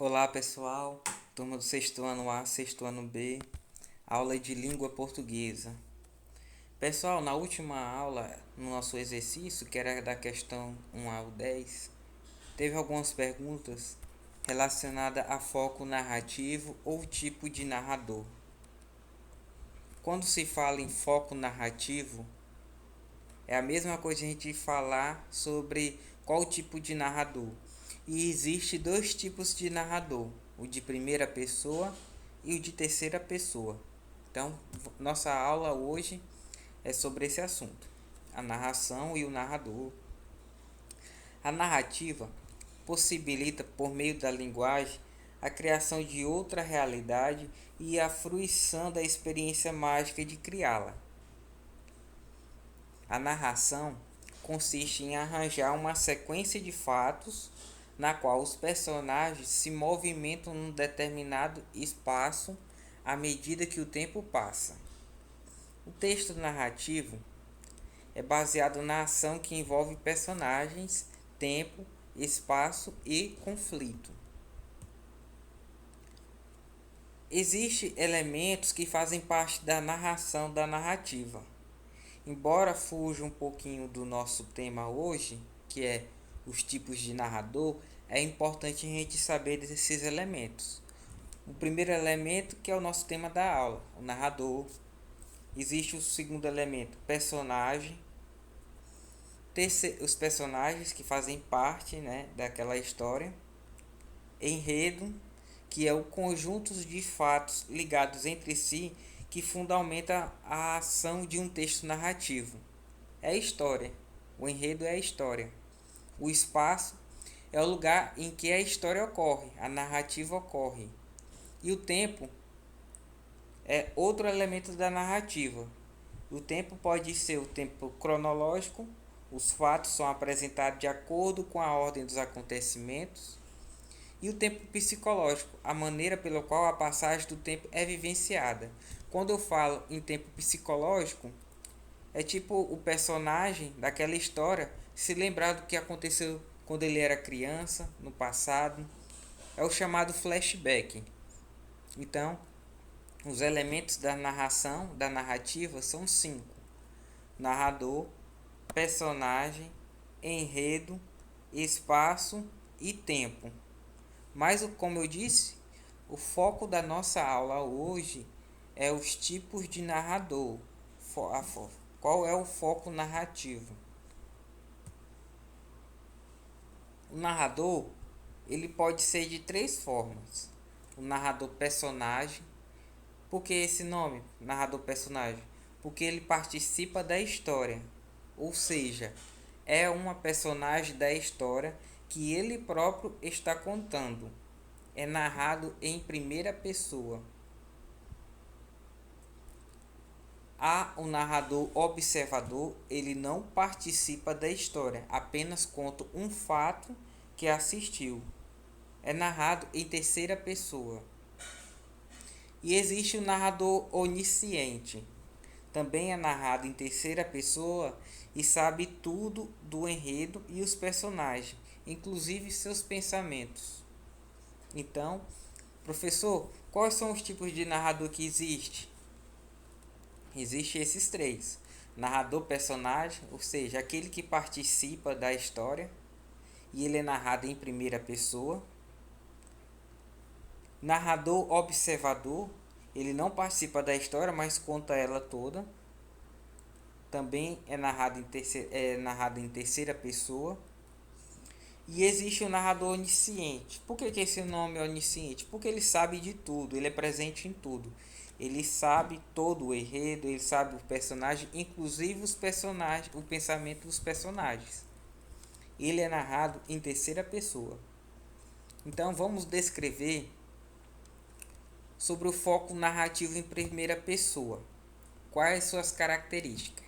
Olá pessoal, turma do sexto ano A, sexto ano B, aula de língua portuguesa. Pessoal, na última aula, no nosso exercício, que era da questão 1 ao 10, teve algumas perguntas relacionadas a foco narrativo ou tipo de narrador. Quando se fala em foco narrativo, é a mesma coisa a gente falar sobre qual tipo de narrador. E existe dois tipos de narrador, o de primeira pessoa e o de terceira pessoa. Então, nossa aula hoje é sobre esse assunto, a narração e o narrador. A narrativa possibilita, por meio da linguagem, a criação de outra realidade e a fruição da experiência mágica de criá-la. A narração consiste em arranjar uma sequência de fatos na qual os personagens se movimentam num determinado espaço à medida que o tempo passa. O texto narrativo é baseado na ação que envolve personagens, tempo, espaço e conflito. Existem elementos que fazem parte da narração da narrativa. Embora fuja um pouquinho do nosso tema hoje, que é os tipos de narrador, é importante a gente saber desses elementos. O primeiro elemento, que é o nosso tema da aula, o narrador. Existe o segundo elemento, personagem. Os personagens que fazem parte, daquela história. Enredo, que é o conjunto de fatos ligados entre si que fundamenta a ação de um texto narrativo. É a história. O enredo é a história. O espaço é o lugar em que a história ocorre, a narrativa ocorre. E o tempo é outro elemento da narrativa. O tempo pode ser o tempo cronológico, os fatos são apresentados de acordo com a ordem dos acontecimentos, e o tempo psicológico, a maneira pela qual a passagem do tempo é vivenciada. Quando eu falo em tempo psicológico, é tipo o personagem daquela história se lembrar do que aconteceu quando ele era criança, no passado. É o chamado flashback. Então, os elementos da narração, da narrativa, são 5: narrador, personagem, enredo, espaço e tempo. Mas, como eu disse, o foco da nossa aula hoje é os tipos de narrador. Qual é o foco narrativo? O narrador, ele pode ser de três formas. O narrador personagem. Por que esse nome, narrador personagem? Porque ele participa da história. Ou seja, é uma personagem da história que ele próprio está contando. É narrado em primeira pessoa. Há o narrador observador, ele não participa da história, apenas conta um fato que assistiu. É narrado em terceira pessoa. E existe o narrador onisciente. Também é narrado em terceira pessoa e sabe tudo do enredo e os personagens, inclusive seus pensamentos. Então, professor, quais são os tipos de narrador que existe? Existem esses três: narrador personagem, ou seja, aquele que participa da história e ele é narrado em primeira pessoa. Narrador observador, ele não participa da história, mas conta ela toda. Também é narrado em terceira pessoa. E existe o narrador onisciente. Por que esse nome é onisciente? Porque ele sabe de tudo, ele é presente em tudo. Ele sabe todo o enredo, ele sabe o personagem, inclusive os personagens, o pensamento dos personagens. Ele é narrado em terceira pessoa. Então vamos descrever sobre o foco narrativo em primeira pessoa. Quais suas características?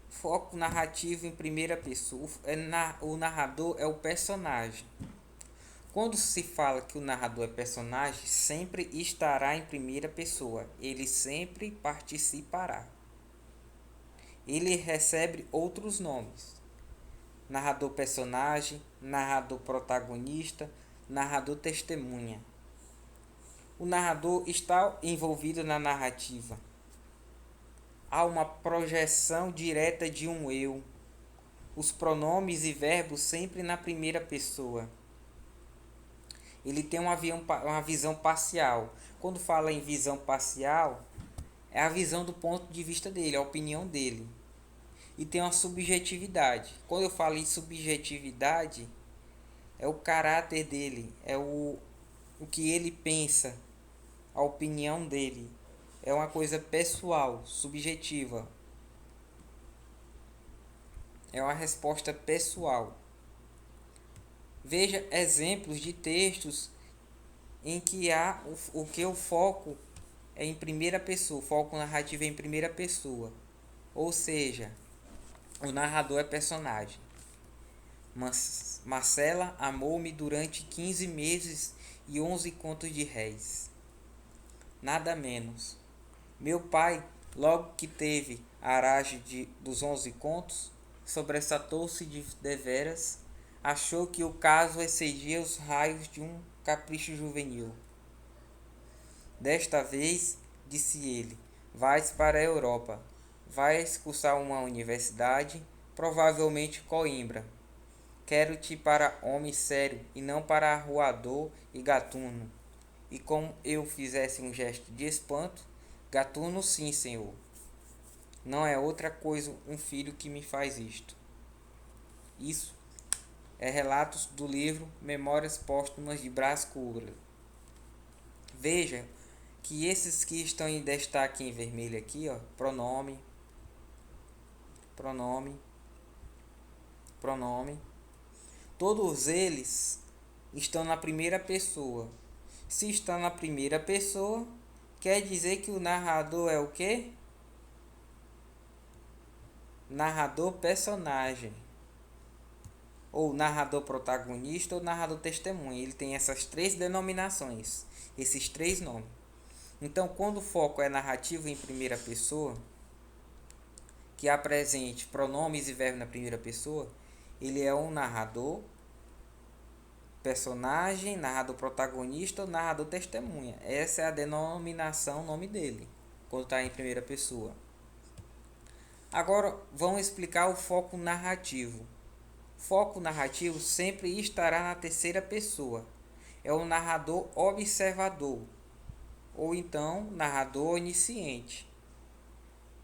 Foco narrativo em primeira pessoa. O narrador é o personagem. Quando se fala que o narrador é personagem, sempre estará em primeira pessoa. Ele sempre participará. Ele recebe outros nomes: narrador personagem, narrador protagonista, Narrador testemunha. O narrador está envolvido na narrativa. Há uma projeção direta de um eu. Os pronomes e verbos sempre na primeira pessoa. Ele tem uma visão parcial. Quando fala em visão parcial, é a visão do ponto de vista dele, a opinião dele. E tem uma subjetividade. Quando eu falo em subjetividade, é o caráter dele, é o que ele pensa, a opinião dele. É uma coisa pessoal, subjetiva. É uma resposta pessoal. Veja exemplos de textos em que há o foco é em primeira pessoa, o foco narrativo é em primeira pessoa. Ou seja, o narrador é personagem. Marcela amou-me durante 15 meses e 11 contos de réis. Nada menos. Meu pai, logo que teve a aragem dos 11 contos, sobressaltou-se de deveras, achou que o caso excedia os raios de um capricho juvenil. Desta vez, disse ele, vais para a Europa. Vais cursar uma universidade, provavelmente Coimbra. Quero-te para homem sério e não para arruador e gatuno. E como eu fizesse um gesto de espanto, gatuno sim, senhor. Não é outra coisa um filho que me faz isto. Isso é relatos do livro Memórias Póstumas de Brás Cubas. Veja que esses que estão em destaque em vermelho aqui, ó, pronome, todos eles estão na primeira pessoa. Se está na primeira pessoa, quer dizer que o narrador é o quê? Narrador personagem. Ou narrador protagonista ou narrador testemunha. Ele tem essas três denominações, esses três nomes. Então, quando o foco é narrativo em primeira pessoa, que apresente pronomes e verbos na primeira pessoa, ele é um narrador personagem, narrador protagonista ou narrador testemunha. Essa é a denominação, nome dele, quando está em primeira pessoa. Agora, vamos explicar o foco narrativo. Foco narrativo sempre estará na terceira pessoa. É o narrador observador, ou então narrador onisciente.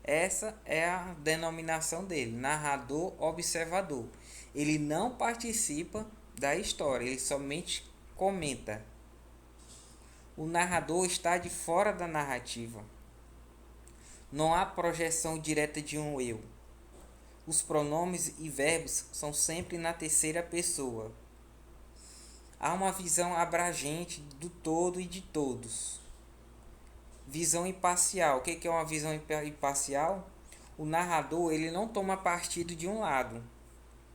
Essa é a denominação dele, narrador observador. Ele não participa da história, ele somente comenta. O narrador está de fora da narrativa. Não há projeção direta de um eu. Os pronomes e verbos são sempre na terceira pessoa. Há uma visão abrangente do todo e de todos. Visão imparcial. O que é uma visão imparcial? O narrador ele não toma partido de um lado.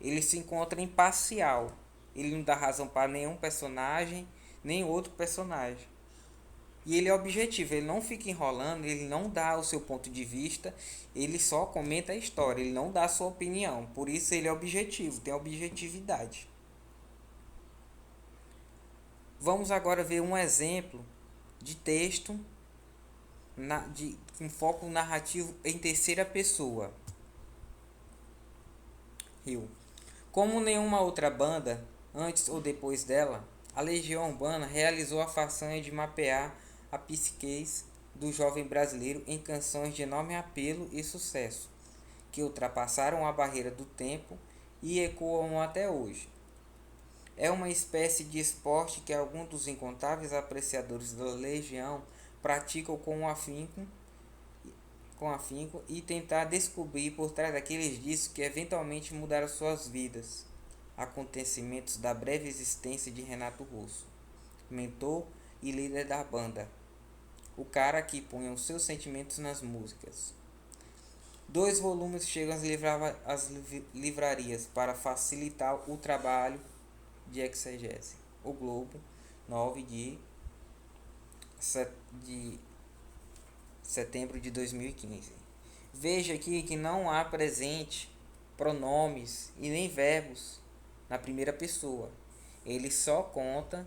Ele se encontra imparcial. Ele não dá razão para nenhum personagem, nem outro personagem. E ele é objetivo, ele não fica enrolando, ele não dá o seu ponto de vista, ele só comenta a história, ele não dá a sua opinião. Por isso ele é objetivo, tem objetividade. Vamos agora ver um exemplo de texto com foco narrativo em terceira pessoa. Rio. Como nenhuma outra banda, antes ou depois dela, a Legião Urbana realizou a façanha de mapear a psique do jovem brasileiro em canções de enorme apelo e sucesso, que ultrapassaram a barreira do tempo e ecoam até hoje. É uma espécie de esporte que alguns dos incontáveis apreciadores da Legião praticam com afinco e tentar descobrir por trás daqueles discos que eventualmente mudaram suas vidas. Acontecimentos da breve existência de Renato Russo, mentor e líder da banda, o cara que punha os seus sentimentos nas músicas. 2 volumes chegam às livrarias para facilitar o trabalho de exegese. O Globo, 9 de setembro de 2015. Veja aqui que não há presente, pronomes e nem verbos na primeira pessoa. Ele só conta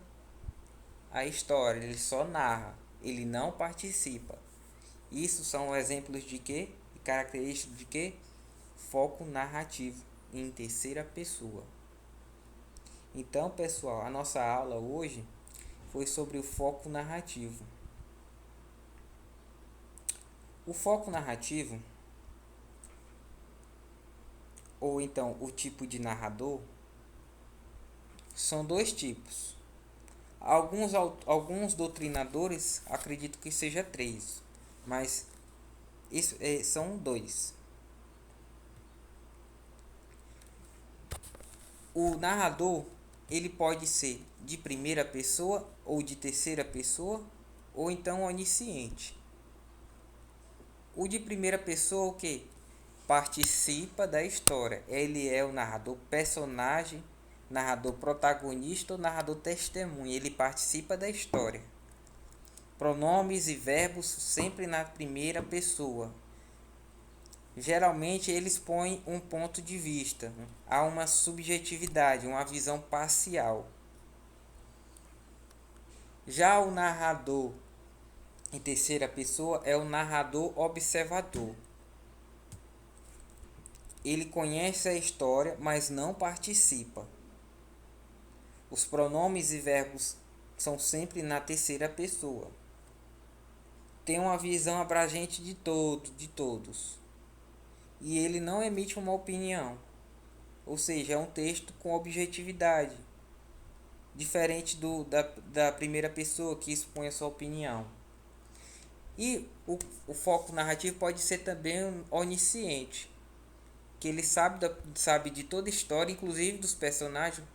a história, ele só narra, ele não participa. Isso são exemplos de quê? Características de quê? Foco narrativo em terceira pessoa. Então, pessoal, a nossa aula hoje foi sobre o foco narrativo. O foco narrativo, ou então o tipo de narrador, são dois tipos. Alguns doutrinadores acreditam que seja três, mas isso são dois. O narrador, ele pode ser de primeira pessoa ou de terceira pessoa, ou então onisciente. O de primeira pessoa, o que? Participa da história. Ele é o narrador personagem, narrador protagonista ou narrador testemunha. Ele participa da história. Pronomes e verbos sempre na primeira pessoa. Geralmente eles põem um ponto de vista, há uma subjetividade, uma visão parcial. Já o narrador em terceira pessoa é o narrador observador. Ele conhece a história, mas não participa. Os pronomes e verbos são sempre na terceira pessoa. Tem uma visão abrangente de todos. E ele não emite uma opinião. Ou seja, é um texto com objetividade. Diferente da primeira pessoa que expõe a sua opinião. E o foco narrativo pode ser também onisciente. Que ele sabe de toda a história, inclusive dos personagens,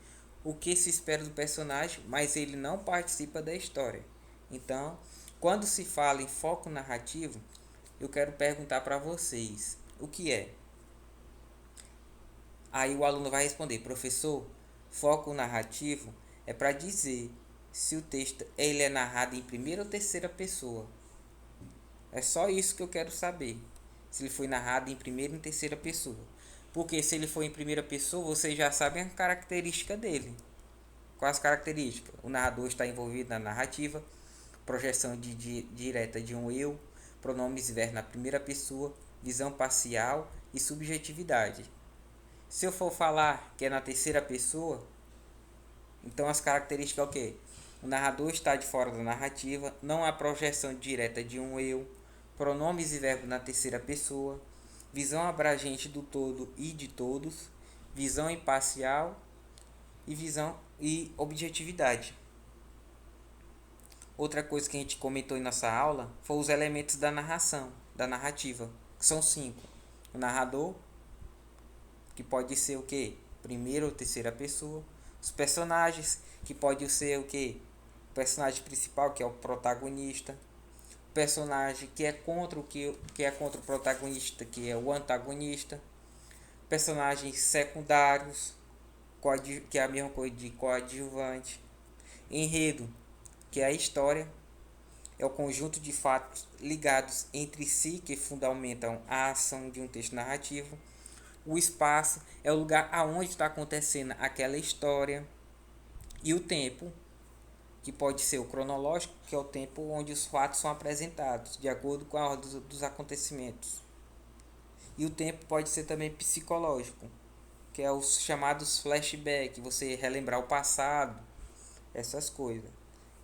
o que se espera do personagem, mas ele não participa da história. Então, quando se fala em foco narrativo, eu quero perguntar para vocês, o que é? Aí o aluno vai responder, professor, foco narrativo é para dizer se o texto ele é narrado em primeira ou terceira pessoa. É só isso que eu quero saber, se ele foi narrado em primeira ou em terceira pessoa. Porque se ele for em primeira pessoa, vocês já sabem a característica dele. Quais características? O narrador está envolvido na narrativa, projeção direta de um eu, pronomes verbos na primeira pessoa, visão parcial e subjetividade. Se eu for falar que é na terceira pessoa, então as características é o quê? O narrador está de fora da narrativa, não há projeção direta de um eu, pronomes e verbos na terceira pessoa, visão abrangente do todo e de todos, visão imparcial e visão e objetividade. Outra coisa que a gente comentou em nossa aula foi os elementos da narração, da narrativa, que são 5. O narrador, que pode ser o que? Primeira ou terceira pessoa. Os personagens, que pode ser o que? O personagem principal, que é o protagonista. O personagem que é contra que é contra o protagonista, que é o antagonista. Personagens secundários, que é a mesma coisa de coadjuvante. Enredo, que é a história, é o conjunto de fatos ligados entre si que fundamentam a ação de um texto narrativo. O espaço é o lugar aonde está acontecendo aquela história. E o tempo, que pode ser o cronológico, que é o tempo onde os fatos são apresentados, de acordo com a ordem dos acontecimentos. E o tempo pode ser também psicológico, que é os chamados flashbacks, você relembrar o passado, essas coisas.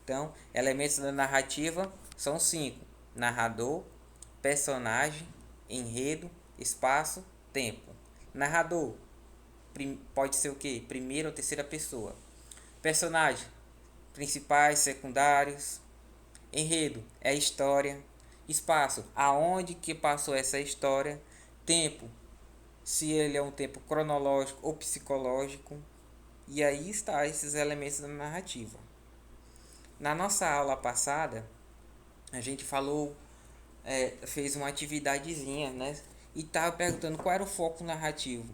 Então, elementos da narrativa são 5: narrador, personagem, enredo, espaço, tempo. Narrador pode ser o que? Primeira ou terceira pessoa. Personagem, principais, secundários. Enredo é a história. Espaço, aonde que passou essa história. Tempo, se ele é um tempo cronológico ou psicológico. E aí está esses elementos da narrativa. Na nossa aula passada, a gente falou, fez uma atividadezinha, né? E estava perguntando qual era o foco narrativo.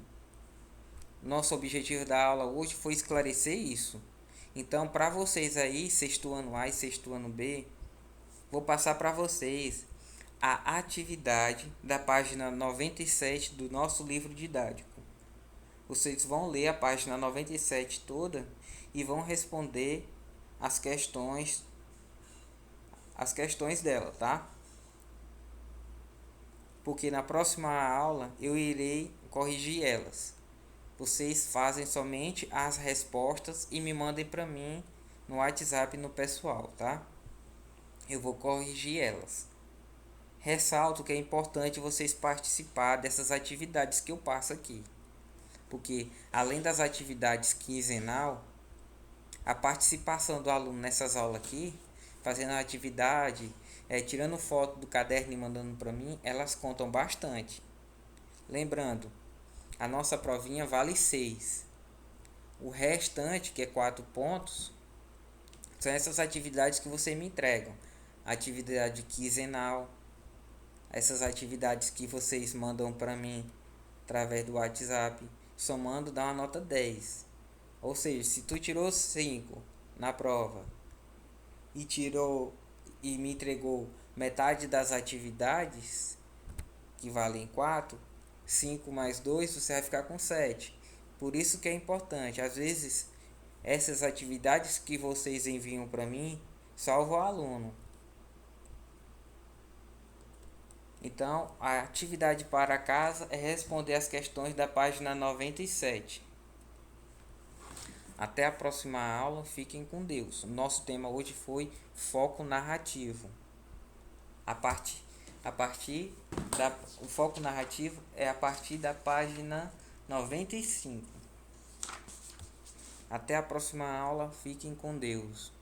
Nosso objetivo da aula hoje foi esclarecer isso. Então, para vocês aí, sexto ano A e sexto ano B, vou passar para vocês a atividade da página 97 do nosso livro didático. Vocês vão ler a página 97 toda e vão responder as questões dela, tá? Porque na próxima aula eu irei corrigir elas. Vocês fazem somente as respostas e me mandem para mim no WhatsApp no pessoal, tá? Eu vou corrigir elas. Ressalto que é importante vocês participar dessas atividades que eu passo aqui. Porque além das atividades quinzenal, a participação do aluno nessas aulas aqui, fazendo a atividade, tirando foto do caderno e mandando para mim, elas contam bastante. Lembrando, a nossa provinha vale 6. O restante, que é 4 pontos, são essas atividades que você me entregam. Atividade quinzenal, essas atividades que vocês mandam para mim através do WhatsApp, somando dá uma nota 10. Ou seja, se tu tirou 5 na prova e me entregou metade das atividades, que valem 4, 5 mais 2, você vai ficar com 7. Por isso que é importante, às vezes, essas atividades que vocês enviam para mim, salvam o aluno. Então, a atividade para casa é responder as questões da página 97. Até a próxima aula, fiquem com Deus. O nosso tema hoje foi foco narrativo. O foco narrativo é a partir da página 95. Até a próxima aula, fiquem com Deus.